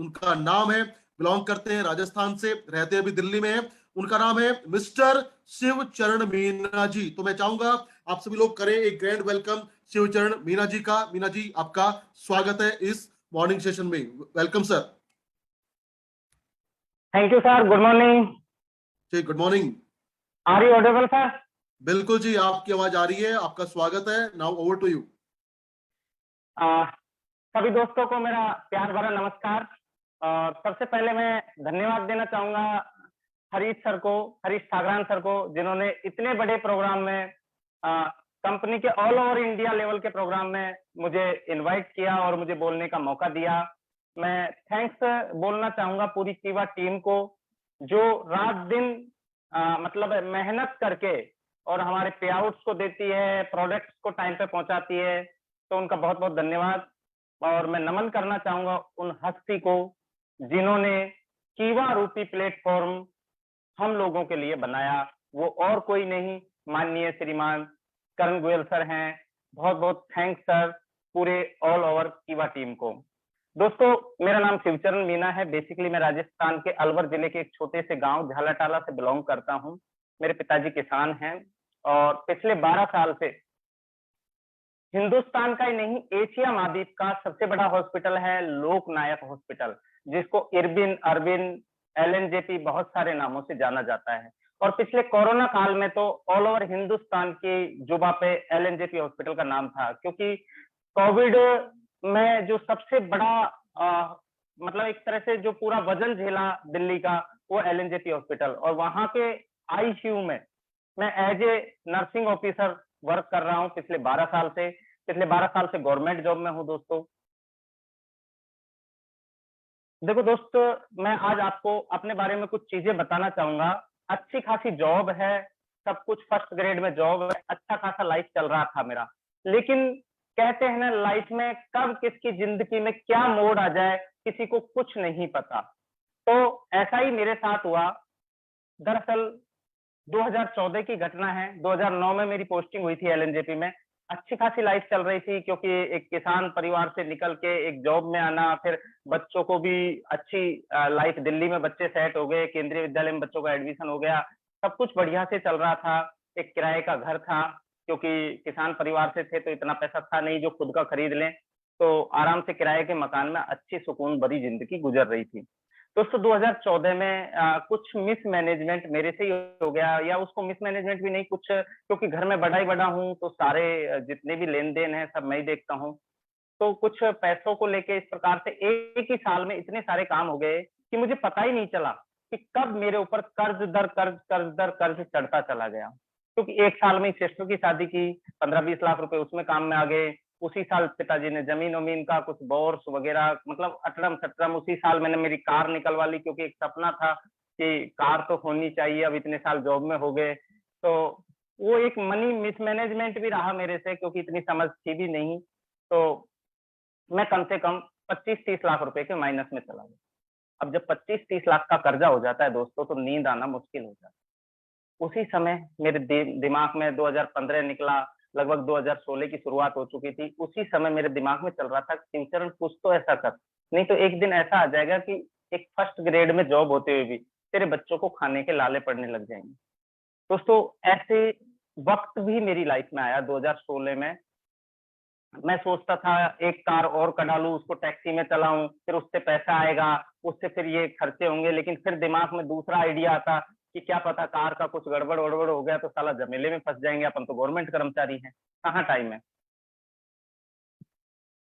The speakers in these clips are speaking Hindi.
उनका नाम है, बिलोंग करते हैं राजस्थान से, रहते अभी दिल्ली में है। उनका नाम है मिस्टर शिवचरण मीना जी। तो मैं चाहूंगा आप सभी लोग करें एक ग्रैंड वेलकम शिवचरण मीना जी का। मीना जी, आपका स्वागत है इस मॉर्निंग सेशन में। Welcome sir. Thank you sir, good morning. जी, good morning. Are you audible sir? बिल्कुल जी, आपकी आवाज आ रही है। आपका स्वागत है। Now over to you. सभी दोस्तों को मेरा प्यार भरा नमस्कार। और सबसे पहले मैं धन्यवाद देना चाहूंगा हरीश सर को, हरीश सागरान सर को, जिन्होंने इतने बड़े प्रोग्राम में कंपनी के ऑल ओवर इंडिया लेवल के प्रोग्राम में मुझे इनवाइट किया और मुझे बोलने का मौका दिया। मैं थैंक्स बोलना चाहूंगा पूरी कीवा टीम को, जो रात दिन मतलब मेहनत करके और हमारे पे आउट्स को देती है, प्रोडक्ट्स को टाइम पे पहुंचाती है। तो उनका बहुत बहुत धन्यवाद। और मैं नमन करना चाहूंगा उन हस्ती को जिन्होंने कीवा रूपी प्लेटफॉर्म हम लोगों के लिए बनाया। वो और कोई नहीं, माननीय श्रीमान करण गोयल सर हैं। बहुत बहुत थैंक्स सर, पूरे ऑल ओवर कीवा टीम को। दोस्तों, मेरा नाम शिवचरण मीना है। बेसिकली मैं राजस्थान के अलवर जिले के एक छोटे से गांव झालाटाला से बिलोंग करता हूं। मेरे पिताजी किसान हैं और पिछले 12 साल से हिंदुस्तान का ही नहीं, एशिया महाद्वीप का सबसे बड़ा हॉस्पिटल है लोकनायक हॉस्पिटल, जिसको इरबिन, अरबिन, एलएनजेपी बहुत सारे नामों से जाना जाता है। और पिछले कोरोना काल में तो ऑल ओवर हिंदुस्तान की जुबा पे एलएनजेपी हॉस्पिटल का नाम था, क्योंकि कोविड में जो सबसे बड़ा मतलब एक तरह से जो पूरा वजन झेला दिल्ली का, वो एलएनजेपी हॉस्पिटल। और वहां के आईसीयू में मैं as a nursing officer work कर रहा हूँ पिछले 12 साल से। पिछले 12 साल से गवर्नमेंट जॉब में हूँ दोस्तों। देखो दोस्त, मैं आज आपको अपने बारे में कुछ चीजें बताना चाहूंगा। अच्छी खासी जॉब है, सब कुछ फर्स्ट ग्रेड में जॉब है, अच्छा खासा लाइफ चल रहा था मेरा। लेकिन कहते हैं ना, लाइफ में कब किसकी जिंदगी में क्या मोड़ आ जाए किसी को कुछ नहीं पता। तो ऐसा ही मेरे साथ हुआ। दरअसल 2014 की घटना है। 2009 में मेरी पोस्टिंग हुई थी एलएनजेपी में। अच्छी खासी लाइफ चल रही थी, क्योंकि एक किसान परिवार से निकल के एक जॉब में आना, फिर बच्चों को भी अच्छी लाइफ, दिल्ली में बच्चे सेट हो गए, केंद्रीय विद्यालय में बच्चों का एडमिशन हो गया, सब कुछ बढ़िया से चल रहा था। एक किराए का घर था, क्योंकि किसान परिवार से थे तो इतना पैसा था नहीं जो खुद का खरीद लें। तो आराम से किराए के मकान में अच्छी सुकून भरी जिंदगी गुजर रही थी। दोस्तों 2014 में कुछ मिसमैनेजमेंट मेरे से ही हो गया, या उसको मिसमैनेजमेंट भी नहीं, कुछ क्योंकि घर में बड़ा ही बड़ा हूँ तो सारे जितने भी लेन देन है सब मैं ही देखता हूँ। तो कुछ पैसों को लेके इस प्रकार से एक ही साल में इतने सारे काम हो गए कि मुझे पता ही नहीं चला कि कब मेरे ऊपर कर्ज दर कर्ज, कर्ज दर कर्ज चढ़ता चला गया। क्योंकि एक साल में सिस्टर की शादी की, 15-20 लाख रुपए उसमें काम में आ गए। उसी साल पिताजी ने जमीन वमीन का कुछ बोर्स वगैरह, मतलब अटरम सटरम। उसी साल मैंने मेरी कार निकलवा ली, क्योंकि एक सपना था कि कार तो होनी चाहिए, अब इतने साल जॉब में हो गए। तो वो एक मनी मिसमैनेजमेंट भी रहा मेरे से, क्योंकि इतनी समझ थी भी नहीं। तो मैं कम से कम 25-30 लाख रुपए के माइनस में चला गया। अब जब 25-30 लाख का कर्जा हो जाता है दोस्तों, तो नींद आना मुश्किल हो जाता है। उसी समय मेरे दिमाग में 2015 निकला, लगभग 2016 की शुरुआत हो चुकी थी। उसी समय मेरे दिमाग में चल रहा था, फ्यूचर में कुछ तो ऐसा कर, नहीं तो एक दिन ऐसा आ जाएगा कि एक फर्स्ट ग्रेड में जॉब होते हुए भी तेरे बच्चों को खाने के लाले पड़ने लग जाएंगे। दोस्तों, ऐसे वक्त भी मेरी लाइफ में आया 2016 में। मैं सोचता था एक कार और कढ़ा लूं, उसको टैक्सी में चलाऊं, फिर उससे पैसा आएगा, उससे फिर ये खर्चे होंगे। लेकिन फिर दिमाग में दूसरा आइडिया आता कि क्या पता कार का कुछ गड़बड़ वड़बड़ हो गया तो साला झमेले में फंस जाएंगे, अपन तो गवर्नमेंट कर्मचारी हैं, कहाँ टाइम है।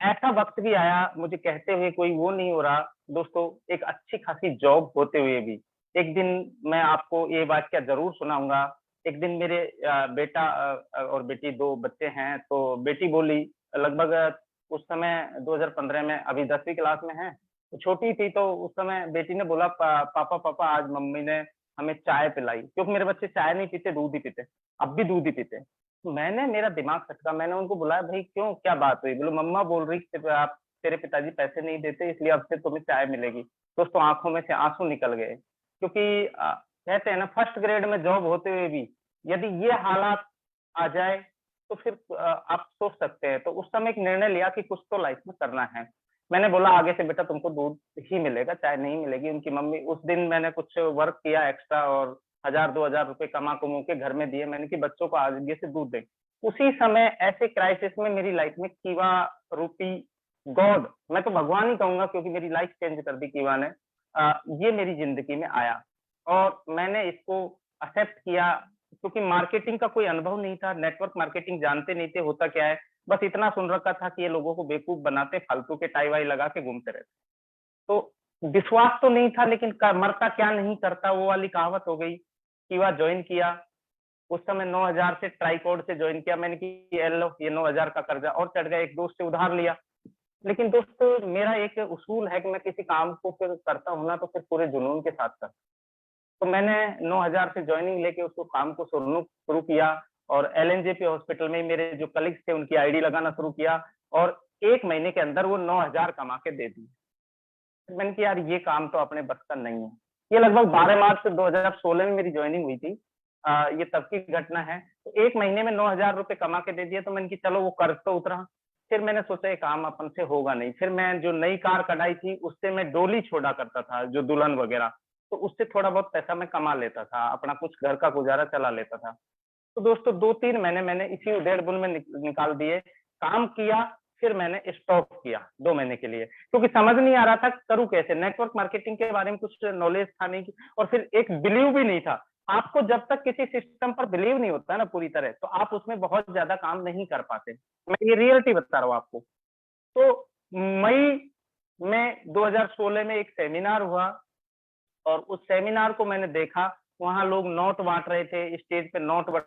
ऐसा वक्त भी आया, मुझे कहते हुए कोई वो नहीं हो रहा दोस्तों, एक अच्छी खासी जॉब होते हुए भी। एक दिन मैं आपको ये वाक्य जरूर सुनाऊंगा। एक दिन मेरे बेटा और बेटी, दो बच्चे हैं, तो बेटी बोली, लगभग उस समय 2015 में, अभी 10वीं क्लास में है, तो छोटी थी। तो उस समय बेटी ने बोला, पापा पापा आज मम्मी ने हमें चाय पिलाई। क्योंकि मेरे बच्चे चाय नहीं पीते, दूध ही पीते, अब भी दूध ही पीते। मैंने, मेरा दिमाग खटका, मैंने उनको बुलाया, भाई क्यों, क्या बात हुई? बोलो मम्मा बोल रही आप, तेरे पिताजी पैसे नहीं देते, इसलिए अब से तुम्हें चाय मिलेगी। दोस्तों आंखों में से आंसू निकल गए, क्योंकि कहते हैं ना, फर्स्ट ग्रेड में जॉब होते हुए भी यदि ये हालात आ जाए तो फिर आप सोच सकते हैं। तो उस समय एक निर्णय लिया कि कुछ तो लाइफ में करना है। मैंने बोला आगे से बेटा तुमको दूध ही मिलेगा, चाय नहीं मिलेगी। उनकी मम्मी, उस दिन मैंने कुछ वर्क किया एक्स्ट्रा और 1000-2000 रुपए कमा कमू के घर में दिए। मैंने कि बच्चों को आगे से दूध दे। उसी समय ऐसे क्राइसिस में मेरी लाइफ में कीवा रूपी गॉड, मैं तो भगवान ही कहूंगा क्योंकि मेरी लाइफ चेंज कर दी कीवा ने, ये मेरी जिंदगी में आया और मैंने इसको एक्सेप्ट किया क्योंकि मार्केटिंग का कोई अनुभव नहीं था, नेटवर्क मार्केटिंग जानते नहीं थे होता क्या है, बस इतना सुन रखा था कि ये लोगों को बेवकूफ बनाते, फालतू के टाई वाई लगा के घूमते रहते। तो विश्वास तो नहीं था, लेकिन मरता क्या नहीं करता वो वाली कहावत हो गई। कीवा ज्वाइन किया, उस समय 9000 से ट्राइकोड से ज्वाइन किया मैंने कि लो ये 9000 का कर्जा और चढ़ गया, एक दोस्त से उधार लिया। लेकिन दोस्त मेरा एक उसूल है कि मैं किसी काम को फिर करता हूँ ना तो फिर पूरे जुनून के साथ करता। तो मैंने 9000 से ज्वाइनिंग लेके उसको काम को शुरू किया और एलएनजेपी हॉस्पिटल में मेरे जो कलीग्स थे उनकी आईडी लगाना शुरू किया और 1 महीने के अंदर वो 9000 कमा के दे दी। मैंने कि यार ये काम तो अपने बस का नहीं है। ये लगभग 12 मार्च 2016 में मेरी ज्वाइनिंग हुई थी। ये तब की घटना है। तो 1 महीने में 9000 रुपए कमा के दे दिए तो मैंने कि चलो वो कर्ज तो उतरा। फिर मैंने सोचा ये काम अपन से होगा नहीं। फिर मैं जो नई कार कढ़ाई थी उससे मैं डोली छोड़ा करता था, जो दुल्हन वगैरह, तो उससे थोड़ा बहुत पैसा मैं कमा लेता था, अपना कुछ घर का गुजारा चला लेता था। तो दोस्तों 2-3 महीने मैंने इसी उधेड़-बुन में निकाल दिए, काम किया, फिर मैंने स्टॉप किया 2 महीने के लिए, क्योंकि समझ नहीं आ रहा था करूँ कैसे? नेटवर्क मार्केटिंग के बारे में कुछ नॉलेज था नहीं और फिर एक बिलीव भी नहीं था। आपको जब तक किसी सिस्टम पर बिलीव नहीं होता है ना पूरी तरह, तो आप उसमें बहुत ज़्यादा काम नहीं कर पाते। मैं ये रियलिटी बता रहा हूँ आपको। तो मई में 2016 में एक सेमिनार हुआ और उस सेमिनार को मैंने देखा, वहाँ लोग नोट बाँट रहे थे, स्टेज पे नोट बट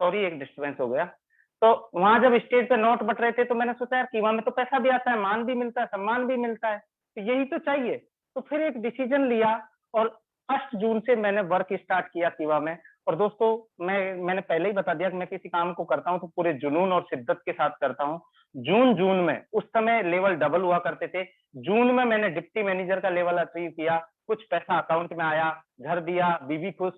सॉरी एक डिस्टर्बेंस हो गया। तो वहां जब स्टेज पे नोट बट रहे थे तो मैंने सोचा यार कीवा में तो पैसा भी आता है, मान भी मिलता है, सम्मान भी मिलता है, तो यही तो चाहिए। तो फिर एक डिसीजन लिया और 1 जून से मैंने वर्क स्टार्ट किया कीवा में। और दोस्तों मैंने पहले ही बता दिया कि मैं किसी काम को करता हूँ तो पूरे जुनून और शिद्दत के साथ करता हूँ। जून में उस समय लेवल डबल हुआ करते थे। जून में मैंने डिप्टी मैनेजर का लेवल अचीव किया, कुछ पैसा अकाउंट में आया, घर दिया, बीवी खुश,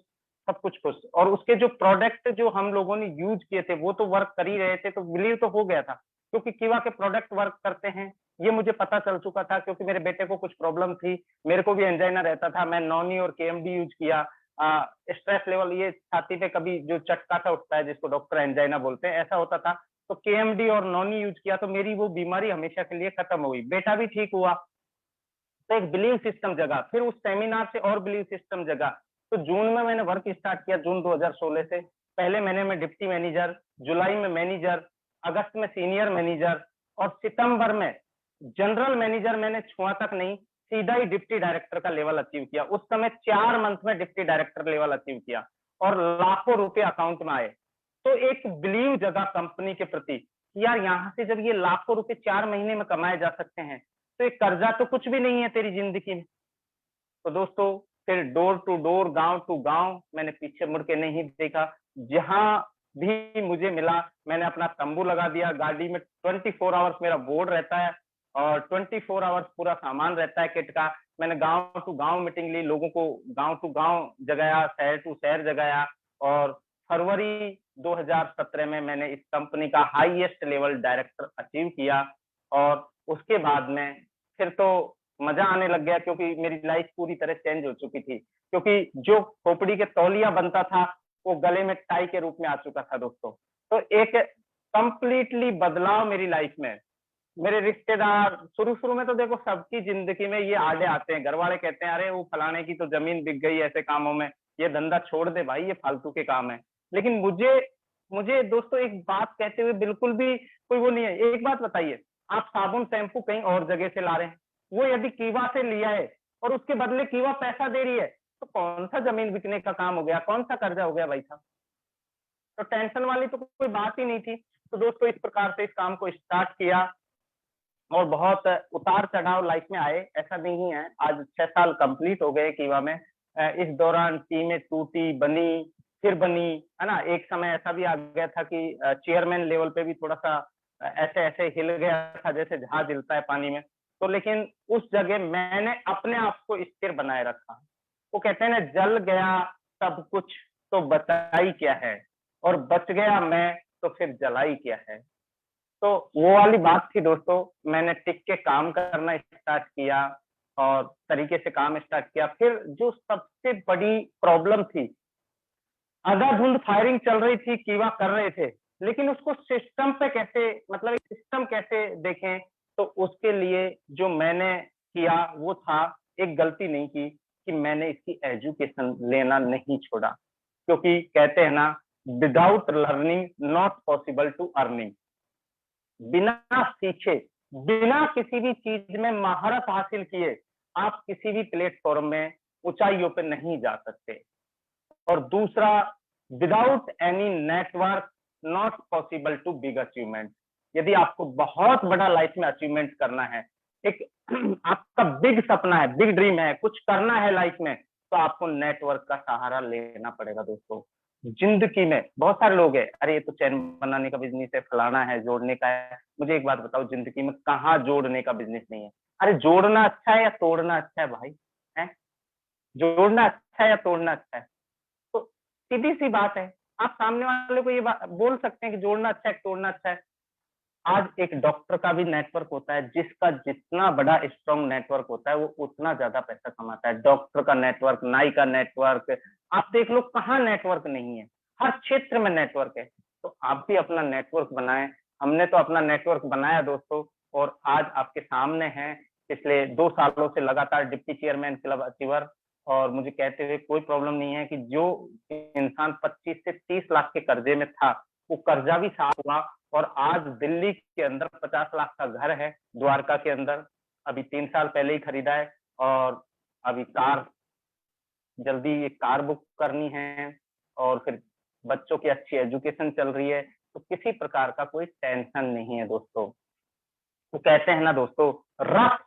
सब कुछ खुश। और उसके जो प्रोडक्ट जो हम लोगों ने यूज किए थे वो तो वर्क कर ही रहे थे, तो बिलीव तो हो गया था क्योंकि कीवा के प्रोडक्ट वर्क करते हैं ये मुझे पता चल चुका था, क्योंकि मेरे बेटे को कुछ प्रॉब्लम थी, मेरे को भी एंजाइना रहता था, मैं नॉनी और केएमडी यूज किया। स्ट्रेस लेवल, ये छाती पे कभी जो चटका सा उठता है जिसको डॉक्टर एंजाइना बोलते हैं, ऐसा होता था, तो केएमडी और नॉनी यूज किया तो मेरी वो बीमारी हमेशा के लिए खत्म हो गई, बेटा भी ठीक हुआ। तो एक बिलीव सिस्टम जगा, फिर उस सेमिनार से और बिलीव सिस्टम जगा। तो जून में मैंने वर्क स्टार्ट किया, जून 2016 से। पहले महीने में डिप्टी मैनेजर, जुलाई में मैनेजर, अगस्त में सीनियर मैनेजर और सितंबर में जनरल मैनेजर मैंने छुआ तक नहीं, सीधा ही डिप्टी डायरेक्टर का लेवल अचीव किया। उस समय 4 मंथ में डिप्टी डायरेक्टर लेवल अचीव किया और लाखों रुपए अकाउंट में आए। तो एक बिलीव जगा कंपनी के प्रति, यार यहाँ से जब ये लाखों रुपए 4 महीने में कमाए जा सकते हैं तो एक कर्जा तो कुछ भी नहीं है तेरी जिंदगी में। तो दोस्तों फिर डोर टू डोर, गांव टू गांव, मैंने पीछे मुड़ के नहीं देखा। जहां भी मुझे मिला मैंने अपना तंबू लगा दिया, गाड़ी में 24 आवर्स मेरा बोर्ड रहता है और 24 आवर्स पूरा सामान रहता है किट का। मैंने गांव टू गांव मीटिंग ली, लोगों को गांव टू गांव जगाया, शहर टू शहर जगाया और फरवरी 2017 में मैंने इस कंपनी का हाईएस्ट लेवल डायरेक्टर अचीव किया। और उसके बाद में फिर तो मजा आने लग गया क्योंकि मेरी लाइफ पूरी तरह चेंज हो चुकी थी, क्योंकि जो खोपड़ी के तौलिया बनता था वो गले में टाई के रूप में आ चुका था दोस्तों। तो एक कंप्लीटली बदलाव मेरी लाइफ में। मेरे रिश्तेदार, शुरू में तो देखो सबकी जिंदगी में ये आड़े आते हैं, घर वाले कहते हैं अरे वो फलाने की तो जमीन बिक गई ऐसे कामों में, ये धंधा छोड़ दे भाई, ये फालतू के काम है। लेकिन मुझे मुझे दोस्तों एक बात कहते हुए बिल्कुल भी कोई वो नहीं है। एक बात बताइए, आप साबुन शैम्पू कहीं और जगह से ला रहे हैं, वो यदि कीवा से लिया है और उसके बदले कीवा पैसा दे रही है तो कौन सा जमीन बिकने का काम हो गया, कौन सा कर्जा हो गया भाई साहब? तो टेंशन वाली तो कोई बात ही नहीं थी। तो दोस्तों इस प्रकार से इस काम को स्टार्ट किया और बहुत उतार चढ़ाव लाइफ में आए, ऐसा नहीं है। आज 6 साल कंप्लीट हो गए कीवा में। इस दौरान टीमें टूटी, बनी, फिर बनी, है ना। एक समय ऐसा भी आ गया था कि चेयरमैन लेवल पे भी थोड़ा सा ऐसे ऐसे हिल गया था जैसे जहाज हिलता है पानी में। तो लेकिन उस जगह मैंने अपने आप को स्थिर बनाए रखा। वो कहते हैं ना, जल गया सब कुछ तो बचाई क्या है, और बच गया मैं तो फिर जलाई क्या है। तो वो वाली बात थी दोस्तों। मैंने टिक के काम करना स्टार्ट किया और तरीके से काम स्टार्ट किया। फिर जो सबसे बड़ी प्रॉब्लम थी, अंधाधुंध फायरिंग चल रही थी, कीवा कर रहे थे, लेकिन उसको सिस्टम पे कैसे, मतलब एक सिस्टम कैसे देखें। तो उसके लिए जो मैंने किया वो था, एक गलती नहीं की कि मैंने इसकी एजुकेशन लेना नहीं छोड़ा, क्योंकि कहते हैं ना, without learning not possible to earning. बिना सीखे, बिना किसी भी चीज में महारत हासिल किए आप किसी भी प्लेटफॉर्म में ऊंचाइयों पे नहीं जा सकते। और दूसरा, without any network not possible to big achievement. यदि आपको बहुत बड़ा लाइफ में अचीवमेंट करना है, एक आपका बिग सपना है, बिग ड्रीम है, कुछ करना है लाइफ में, तो आपको नेटवर्क का सहारा लेना पड़ेगा दोस्तों। जिंदगी में बहुत सारे लोग हैं, अरे ये तो चैन बनाने का बिजनेस है, फलाना है, जोड़ने का है। मुझे एक बात बताओ, जिंदगी में कहाँ जोड़ने का बिजनेस नहीं है? अरे जोड़ना अच्छा है या तोड़ना अच्छा है भाई? है जोड़ना अच्छा है या तोड़ना अच्छा है? तो सीधी सी बात है, आप सामने वाले को ये बोल सकते हैं कि जोड़ना अच्छा है, तोड़ना अच्छा है। आज एक डॉक्टर का भी नेटवर्क होता है, जिसका जितना बड़ा स्ट्रॉन्ग नेटवर्क होता है वो उतना ज्यादा पैसा कमाता है। डॉक्टर का नेटवर्क, नाई का नेटवर्क, आप देख लो कहाँ नेटवर्क नहीं है, हर क्षेत्र में नेटवर्क है। तो आप भी अपना नेटवर्क बनाएं। हमने तो अपना नेटवर्क बनाया दोस्तों, और आज आपके सामने है। पिछले 2 सालों से लगातार डिप्टी चेयरमैन क्लब अचीवर, और मुझे कहते हुए कोई प्रॉब्लम नहीं है कि जो इंसान 25 से 30 लाख के कर्जे में था, वो कर्जा भी साफ हुआ, और आज दिल्ली के अंदर 50 लाख का घर है, द्वारका के अंदर। अभी 3 साल पहले ही खरीदा है, और अभी कार, जल्दी एक कार बुक करनी है, और फिर बच्चों की अच्छी एजुकेशन चल रही है। तो किसी प्रकार का कोई टेंशन नहीं है दोस्तों। तो कहते हैं ना दोस्तों, रख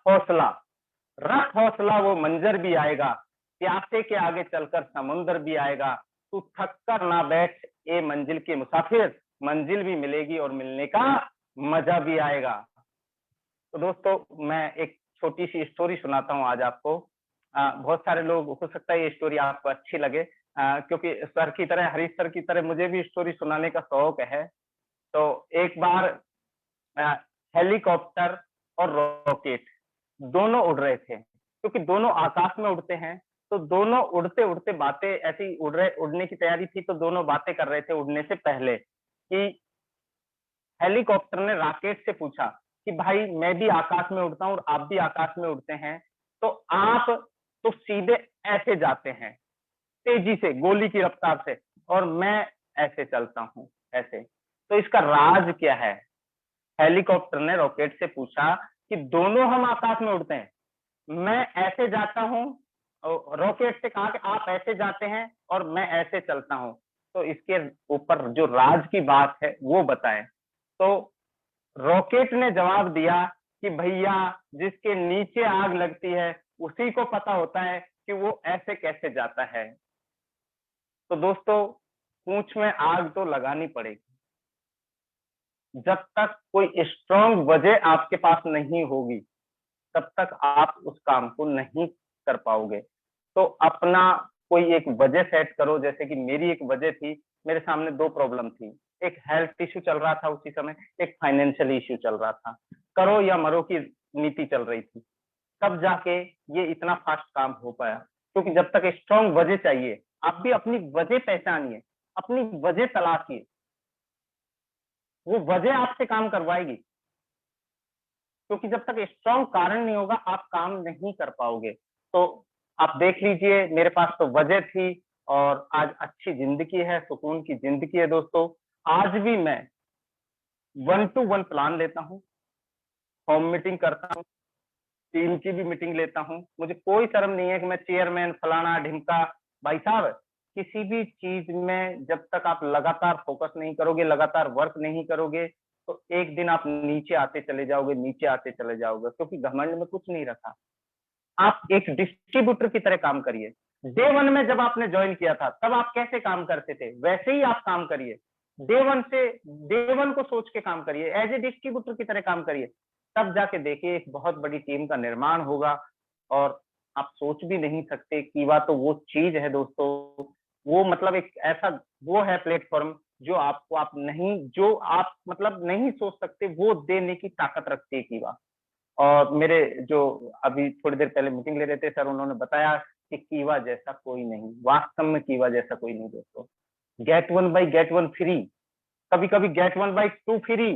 हौसला वो मंजर भी आएगा, प्यासे के आगे चलकर समुंदर भी आएगा। तू थक कर ना बैठ ए मंजिल के मुसाफिर, मंजिल भी मिलेगी और मिलने का मजा भी आएगा। तो दोस्तों, मैं एक छोटी सी स्टोरी सुनाता हूँ आज आपको। बहुत सारे लोग, हो सकता है ये स्टोरी आपको अच्छी लगे, क्योंकि सर की तरह, हरीश सर की तरह मुझे भी स्टोरी सुनाने का शौक है। तो एक बार हेलीकॉप्टर और रॉकेट दोनों उड़ रहे थे, क्योंकि दोनों आकाश में उड़ते हैं। तो दोनों उड़ते उड़ते बातें ऐसी उड़ने की तैयारी थी, तो दोनों बातें कर रहे थे उड़ने से पहले कि हेलीकॉप्टर ने रॉकेट से पूछा कि भाई मैं भी आकाश में उड़ता हूँ और आप भी आकाश में उड़ते हैं, तो आप तो सीधे ऐसे जाते हैं, तेजी से, गोली की रफ्तार से, और मैं ऐसे चलता हूँ ऐसे। तो इसका राज क्या है? हेलीकॉप्टर ने रॉकेट से पूछा कि दोनों हम आकाश में उड़ते हैं, मैं ऐसे जाता हूँ, रॉकेट से कहा कि आप ऐसे जाते हैं और मैं ऐसे चलता हूँ। तो इसके ऊपर जो राज की बात है वो बताएं। तो रॉकेट ने जवाब दिया कि भैया, जिसके नीचे आग लगती है उसी को पता होता है कि वो ऐसे कैसे जाता है। तो दोस्तों, पूंछ में आग तो लगानी पड़ेगी। जब तक कोई स्ट्रॉन्ग वजह आपके पास नहीं होगी, तब तक आप उस काम को नहीं कर पाओगे। तो अपना कोई एक वजह सेट करो। जैसे कि मेरी एक वजह थी, मेरे सामने 2 प्रॉब्लम थी, एक हेल्थ इश्यू चल रहा था उसी समय, एक फाइनेंशियल इश्यू चल रहा था। करो या मरो की नीति चल रही थी। तब जाके ये इतना फास्ट काम हो पाया, क्योंकि जब तक स्ट्रॉन्ग वजह चाहिए, आप भी अपनी वजह पहचानिए, अपनी वजह तलाशिए, वो वजह आपसे काम करवाएगी। क्योंकि जब तक स्ट्रॉन्ग कारण नहीं होगा, आप काम नहीं कर पाओगे। तो आप देख लीजिए, मेरे पास तो वजह थी और आज अच्छी जिंदगी है, सुकून की जिंदगी है दोस्तों। आज भी मैं 1 to 1 प्लान लेता हूँ, होम मीटिंग करता हूँ, टीम की भी मीटिंग लेता हूँ। मुझे कोई शर्म नहीं है कि मैं चेयरमैन फलाना ढिमका। भाई साहब, किसी भी चीज में जब तक आप लगातार फोकस नहीं करोगे, लगातार वर्क नहीं करोगे, तो एक दिन आप नीचे आते चले जाओगे, नीचे आते चले जाओगे, क्योंकि घमंड में कुछ नहीं रखा। आप एक डिस्ट्रीब्यूटर की तरह काम करिए। डे 1 में जब आपने ज्वाइन किया था, तब आप कैसे काम करते थे, वैसे ही आप काम करिए। डे 1 को सोच के काम करिए, एज ए डिस्ट्रीब्यूटर की तरह काम करिए। तब जाके देखिए एक बहुत बड़ी टीम का निर्माण होगा, और आप सोच भी नहीं सकते। कीवा तो वो चीज है दोस्तों, वो मतलब एक ऐसा वो है प्लेटफॉर्म जो आप नहीं, जो आप मतलब नहीं सोच सकते, वो देने की ताकत रखती है कीवा। और मेरे जो अभी थोड़ी देर पहले मीटिंग ले रहे थे सर, उन्होंने बताया कि कीवा जैसा कोई नहीं, वास्तव में कीवा जैसा कोई नहीं दोस्तों। Get one by get one free, कभी कभी get one by two free.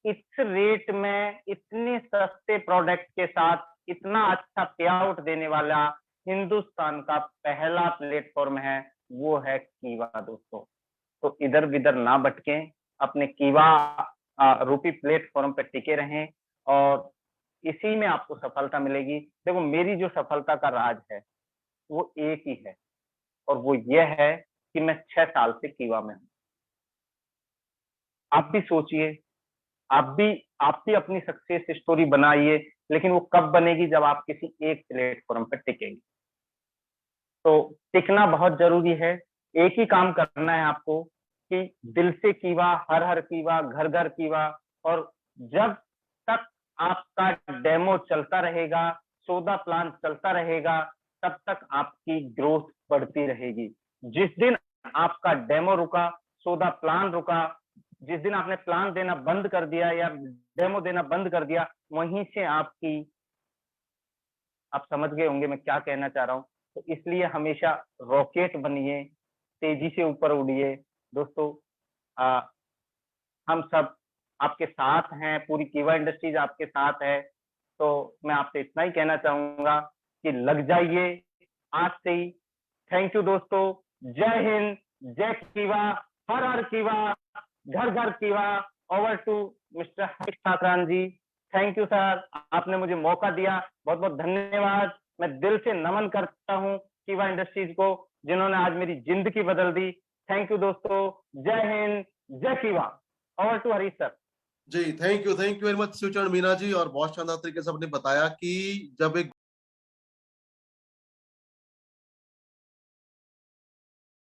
इस रेट में इतने सस्ते प्रोडक्ट के साथ इतना अच्छा पे आउट देने वाला हिंदुस्तान का पहला प्लेटफॉर्म है, वो है कीवा दोस्तों। तो इधर विधर ना भटकें, अपने कीवा रूपी प्लेटफॉर्म पे टिके रहें और इसी में आपको सफलता मिलेगी। देखो मेरी जो सफलता का राज है वो एक ही है, और वो ये है कि मैं 6 साल से कीवा में हूँ। आप भी सोचिए, आप भी अपनी सक्सेस स्टोरी बनाइए, लेकिन वो कब बनेगी जब आप किसी एक प्लेटफॉर्म पर टिकेंगे। तो टिकना बहुत जरूरी है। एक ही काम करना है आपको कि दिल से कीवा, हर हर कीवा, घर घर कीवा। और जब तक आपका डेमो चलता रहेगा, सौदा प्लान चलता रहेगा, तब तक आपकी ग्रोथ बढ़ती रहेगी। जिस दिन आपका डेमो रुका, सौदा प्लान रुका, जिस दिन आपने प्लान देना बंद कर दिया या डेमो देना बंद कर दिया, वहीं से आपकी, आप समझ गए होंगे मैं क्या कहना चाह रहा हूँ। तो इसलिए हमेशा रॉकेट बनिए, तेजी से ऊपर उड़िए दोस्तों। हम सब आपके साथ हैं, पूरी कीवा इंडस्ट्रीज आपके साथ है। तो मैं आपसे इतना ही कहना चाहूंगा कि लग जाइए आज से ही। थैंक यू दोस्तों। जय हिंद, जय कीवा, हर हर कीवा, घर घर कीवा। Over to mister Harish Thakran ji. Thank you sir, आपने मुझे मौका दिया, बहुत बहुत धन्यवाद। मैं दिल से नमन करता हूँ कीवा इंडस्ट्रीज को, जिन्होंने आज मेरी जिंदगी बदल दी। थैंक यू दोस्तों। जय हिंद, जय कीवा। Over to Harish sir. जी, thank you very much Shivcharan Meena ji. और बहुत शानदार तरीके से आपने बताया कि जब एक